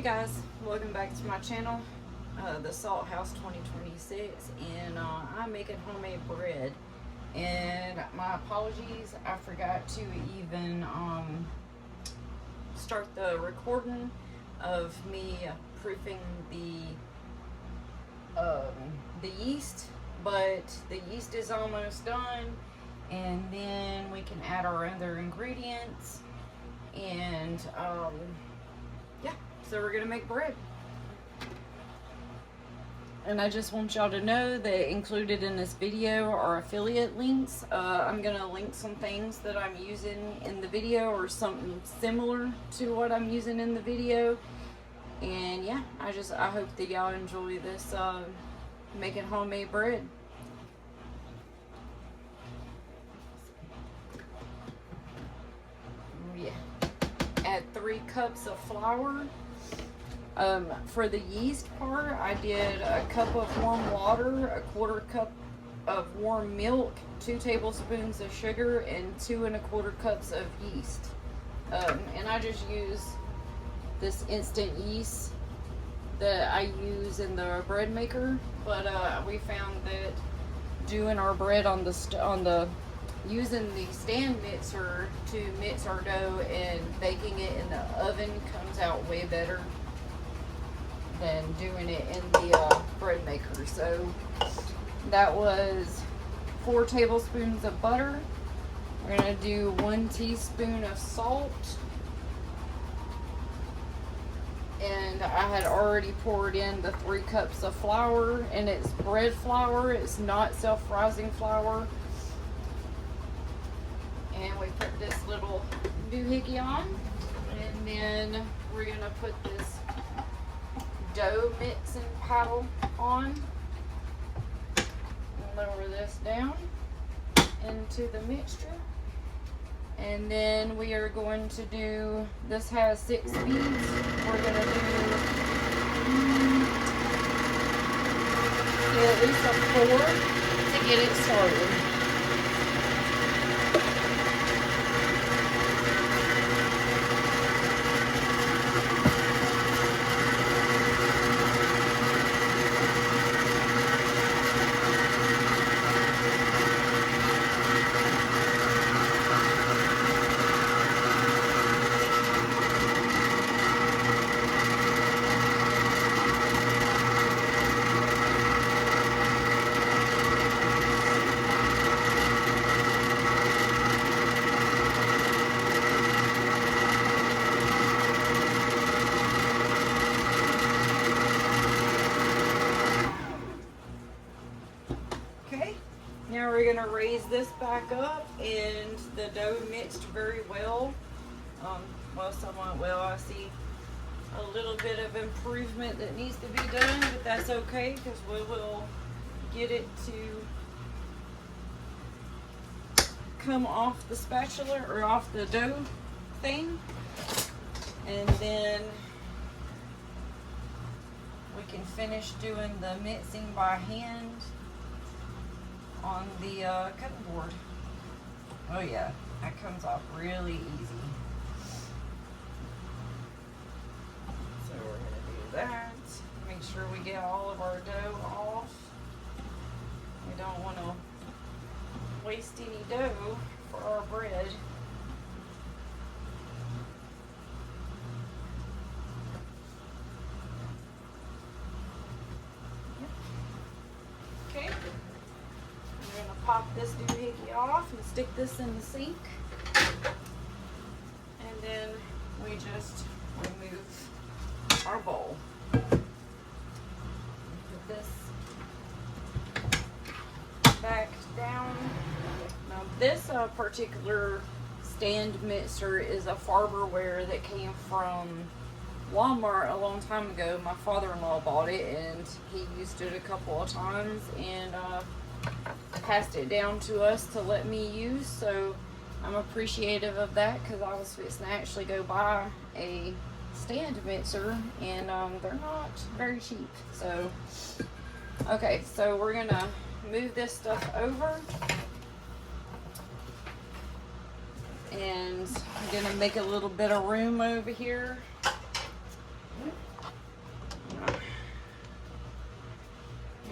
guys, welcome back to my channel, the Salt House 2026, and I'm making homemade bread. And my apologies, I forgot to even start the recording of me proofing the yeast, but the yeast is almost done, and then we can add our other ingredients, and yeah, so we're gonna make bread. And I just want y'all to know that included in this video are affiliate links. I'm gonna link some things that I'm using in the video or something similar to what I'm using in the video. And yeah, I hope that y'all enjoy this making homemade bread. Yeah, add 3 cups of flour. For the yeast part, I did a cup of warm water, 1/4 cup of warm milk, 2 tablespoons of sugar, and 2 1/4 cups of yeast. And I just use this instant yeast that I use in the bread maker, but we found that doing our bread on using the stand mixer to mix our dough and baking it in the oven comes out way better than doing it in the bread maker. So that was 4 tablespoons of butter. We're gonna do 1 teaspoon of salt, and I had already poured in the 3 cups of flour, and it's bread flour, it's not self-rising flour. And we put this little doohickey on, and then we're gonna put this dough mixing paddle on. Lower this down into the mixture, and then we are going to do, this has 6 beads. We're going to do at least a 4 to get it started. Now we're going to raise this back up, and the dough mixed very well. Well, somewhat well. I see a little bit of improvement that needs to be done, but that's okay because we will get it to come off the spatula or off the dough thing, and then we can finish doing the mixing by hand on the cutting board. Oh yeah, that comes off really easy. So we're gonna do that. Make sure we get all of our dough off. We don't want to waste any dough for our bread. Okay. We're going to pop this doohickey off and stick this in the sink, and then we just remove our bowl. Put this back down. Now this particular stand mixer is a Farberware that came from Walmart a long time ago. My father-in-law bought it, and he used it a couple of times, and passed it down to us to let me use. So I'm appreciative of that, because I was fixing to actually go buy a stand mixer, and they're not very cheap. So okay, so we're gonna move this stuff over, and I'm gonna make a little bit of room over here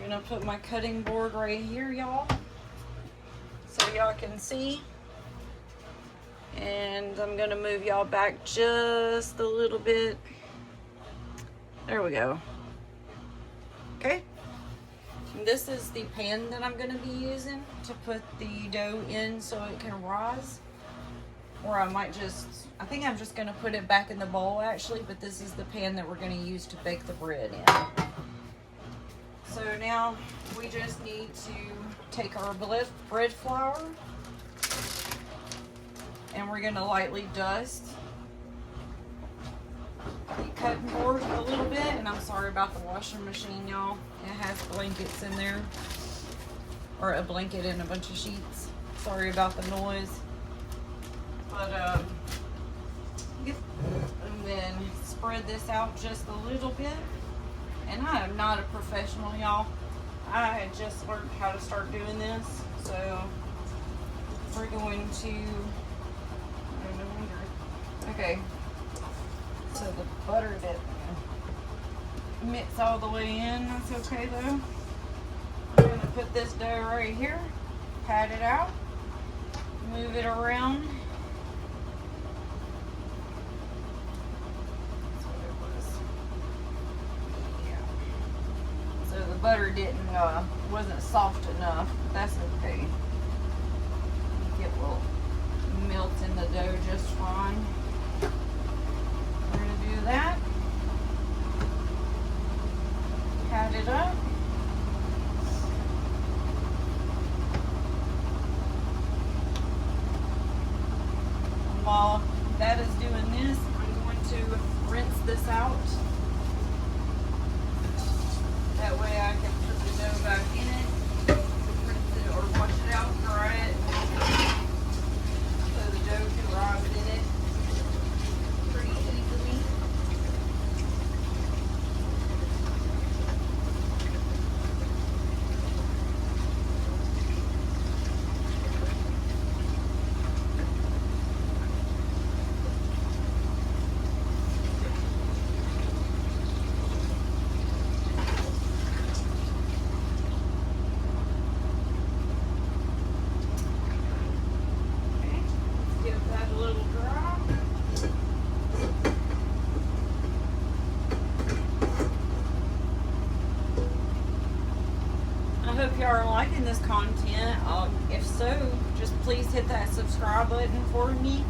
I'm gonna put my cutting board right here, y'all, so y'all can see. And I'm gonna move y'all back just a little bit. There we go. Okay. And this is the pan that I'm gonna be using to put the dough in so it can rise. Or I might just, I think I'm just gonna put it back in the bowl actually, but this is the pan that we're gonna use to bake the bread in. So now we just need to take our bread flour and we're gonna lightly dust the cutting board a little bit. And I'm sorry about the washing machine, y'all. It has blankets in there, or a blanket and a bunch of sheets. Sorry about the noise. But and then spread this out just a little bit. And I am not a professional, y'all. I just learned how to start doing this, so we're going to, okay, so the butter didn't mix all the way in. That's okay though. I'm gonna put this dough right here, pat it out, move it around. That's what it was. Yeah. So the butter wasn't soft enough. That's okay. It will melt in the dough just fine. We're gonna do that. Pat it up. And while that is doing this, I'm going to rinse this out. That way I can put the dough back in it, rinse it or wash it out, dry it, so the dough can rise in it pretty easily. I hope y'all are liking this content. If so, just please hit that subscribe button for me.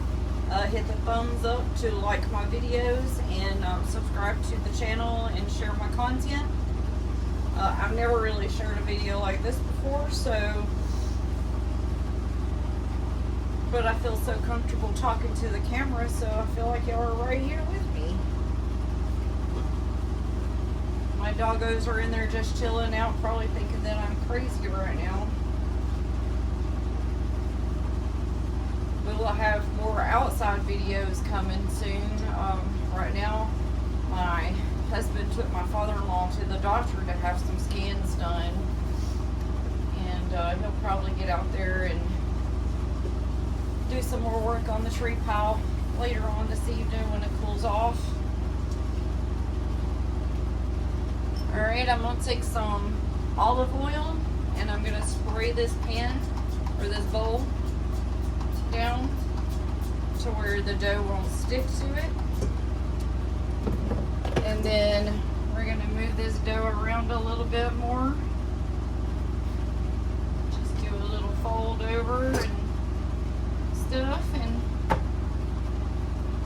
Hit the thumbs up to like my videos and subscribe to the channel and share my content. I've never really shared a video like this before, but I feel so comfortable talking to the camera, so I feel like y'all are right here with me. My doggos are in there just chilling out, probably thinking that I'm crazy right now. We will have more outside videos coming soon. Right now, my husband took my father-in-law to the doctor to have some scans done. And he'll probably get out there and do some more work on the tree pile later on this evening when it cools off. Alright, I'm going to take some olive oil and I'm going to spray this pan or this bowl down to where the dough won't stick to it. And then we're going to move this dough around a little bit more. Just do a little fold over and stuff, and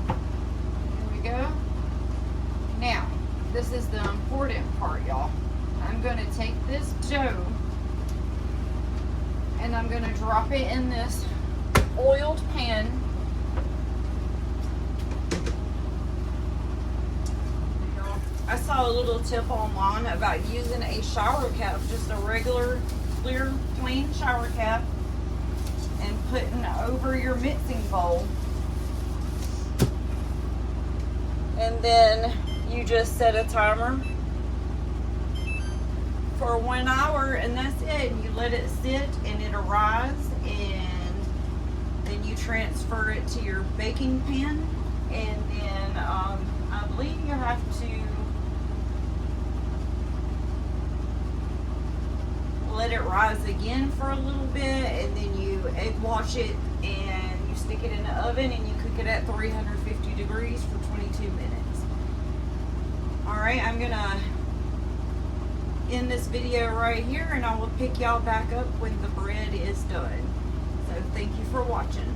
there we go. Now, this is the important part, y'all. I'm going to take this dough and I'm going to drop it in this oiled pan. I saw a little tip online about using a shower cap, just a regular clear plain shower cap, and putting over your mixing bowl. And then you just set a timer for 1 hour and that's it. You let it sit and it'll rise, and then you transfer it to your baking pan. And then I believe you have to let it rise again for a little bit, and then you egg wash it and you stick it in the oven and you cook it at 350 degrees for 22 minutes. Alright, I'm gonna end this video right here, and I will pick y'all back up when the bread is done. So thank you for watching.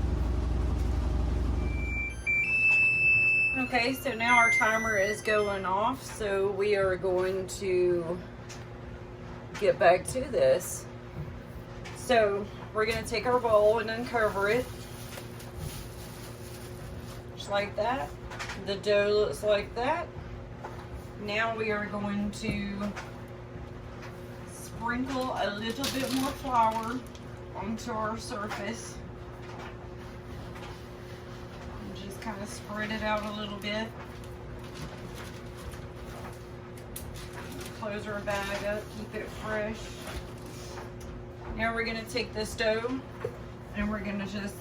Okay, so now our timer is going off, so we are going to get back to this. So we're going to take our bowl and uncover it, just like that. The dough looks like that. Now we are going to sprinkle a little bit more flour onto our surface. And just kind of spread it out a little bit. Close our bag up, keep it fresh. Now we're going to take this dough and we're going to just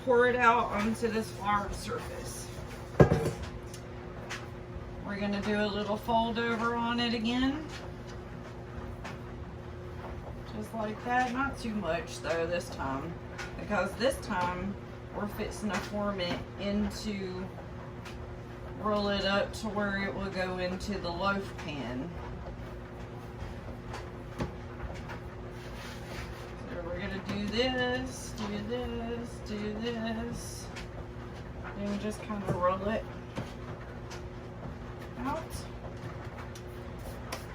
pour it out onto this floured surface. We're going to do a little fold over on it again. Just like that. Not too much though this time, because this time we're fixing to form it into, roll it up to where it will go into the loaf pan. So we're going to do this, do this, and just kind of roll it out.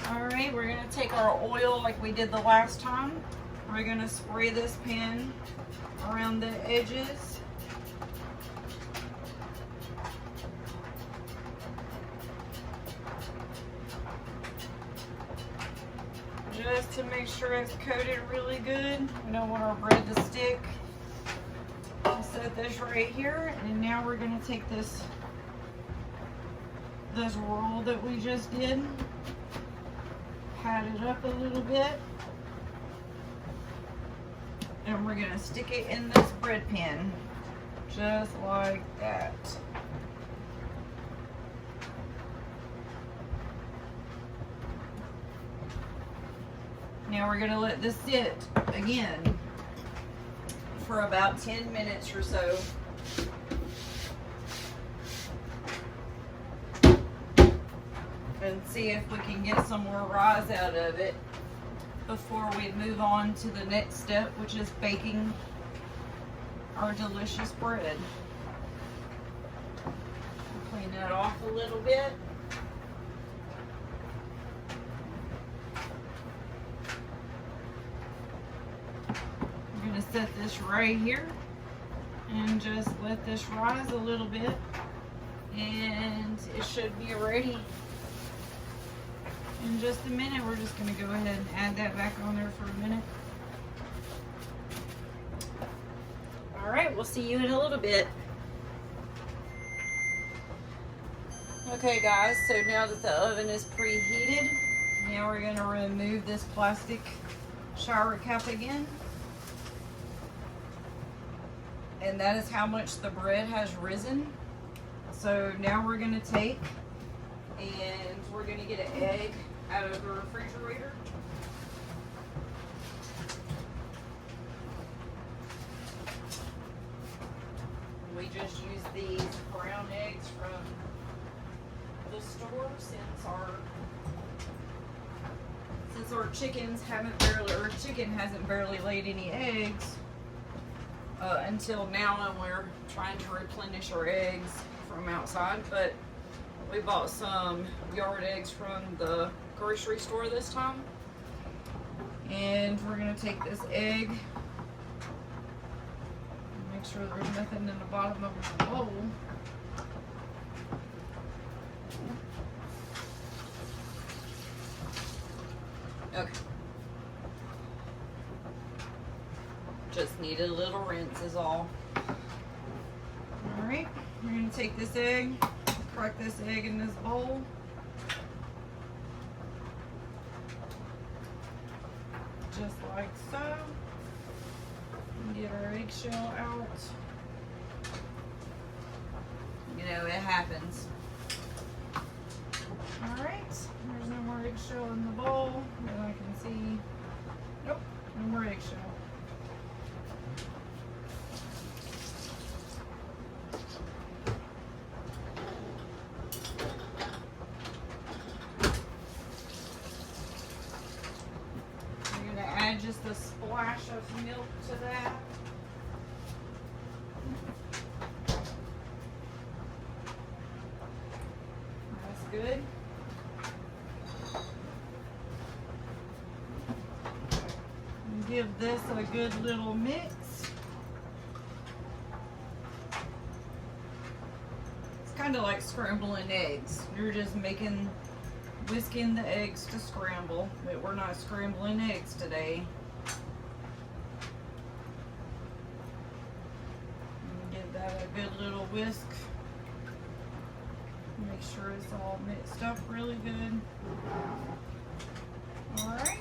Alright, we're going to take our oil like we did the last time. We're going to spray this pan around the edges. Just to make sure it's coated really good. We don't want our bread to stick. I'll set this right here, and now we're going to take this roll that we just did, pat it up a little bit, and we're going to stick it in this bread pan, just like that. Now we're going to let this sit again for about 10 minutes or so. And see if we can get some more rise out of it before we move on to the next step, which is baking our delicious bread. Clean that off a little bit. I'm going to set this right here and just let this rise a little bit, and it should be ready in just a minute. We're just going to go ahead and add that back on there for a minute. Alright, we'll see you in a little bit. Okay guys, so now that the oven is preheated, now we're going to remove this plastic shower cap again. And that is how much the bread has risen. So now we're going to take and we're going to get an egg out of the refrigerator. We just use these brown eggs from the store since our chickens haven't barely, or chicken hasn't barely laid any eggs until now, and we're trying to replenish our eggs from outside. But we bought some yard eggs from the grocery store this time, and we're going to take this egg, make sure there's nothing in the bottom of the bowl. Okay. Just need a little rinse is all. Alright, we're going to take this egg, crack this egg in this bowl. Just like so. And get our eggshell out. You know, it happens. Alright, there's no more eggshell in the bowl that I can see. No more eggshell. I'm going to add just a splash of milk to that. That's good. And give this a good little mix. It's kind of like scrambling eggs. You're just whisking the eggs to scramble, but we're not scrambling eggs today. And give that a good little whisk. Make sure it's all mixed up really good. Alright.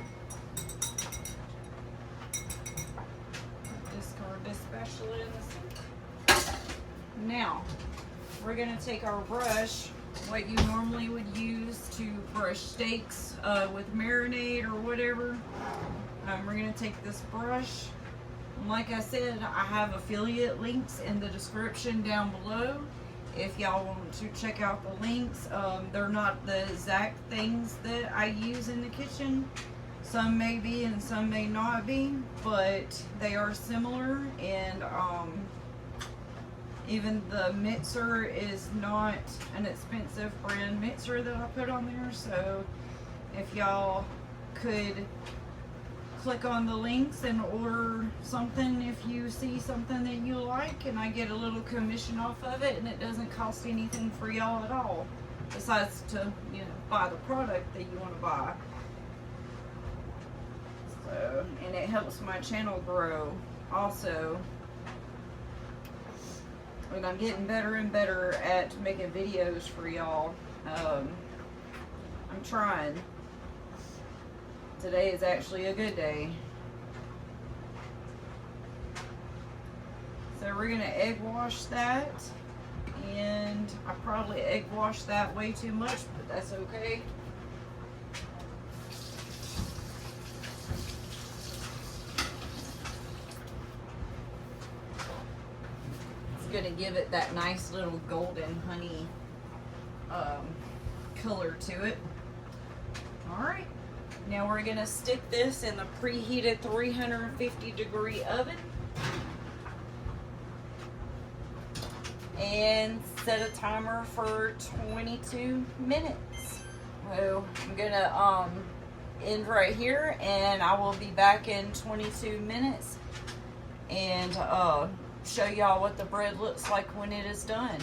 Discard this spatula in the sink. Now, we're going to take our brush, what you normally would use to brush steaks with marinade or whatever. We're going to take this brush. And like I said, I have affiliate links in the description down below. If y'all want to check out the links, they're not the exact things that I use in the kitchen. Some may be and some may not be, but they are similar. And even the mixer is not an expensive brand mixer that I put on there. So if y'all could click on the links and order something if you see something that you like, and I get a little commission off of it, and it doesn't cost anything for y'all at all besides to, you know, buy the product that you want to buy. So, and it helps my channel grow also. And I'm getting better and better at making videos for y'all. I'm trying. Today is actually a good day. So we're going to egg wash that. And I probably egg washed that way too much, but that's okay. It's going to give it that nice little golden honey color to it. Alright. Now we're going to stick this in the preheated 350-degree oven and set a timer for 22 minutes. So I'm going to end right here, and I will be back in 22 minutes and show y'all what the bread looks like when it is done.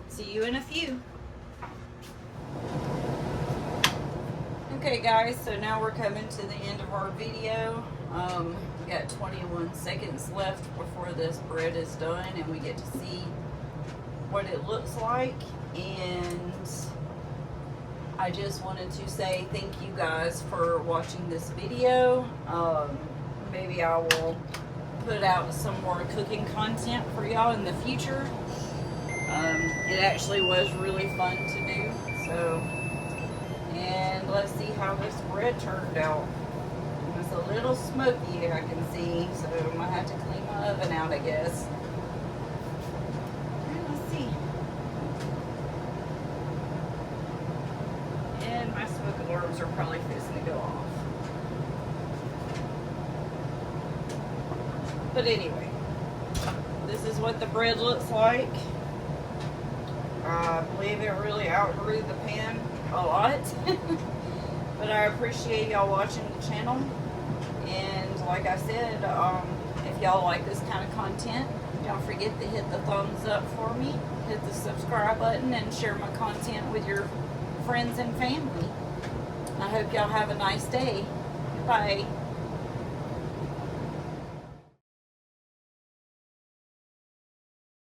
See you in a few. Okay guys, so now we're coming to the end of our video. We got 21 seconds left before this bread is done, and we get to see what it looks like. And I just wanted to say thank you guys for watching this video. Maybe I will put out some more cooking content for y'all in the future. It actually was really fun to do, so. And let's see how this bread turned out. It's a little smoky, I can see, so I might have to clean my oven out, I guess. And let's see. And my smoke alarms are probably fixing to go off. But anyway, this is what the bread looks like. I believe it really outgrew the pan a lot. But I appreciate y'all watching the channel. And like I said, if y'all like this kind of content, don't forget to hit the thumbs up for me, hit the subscribe button, and share my content with your friends and family. I hope y'all have a nice day. Bye.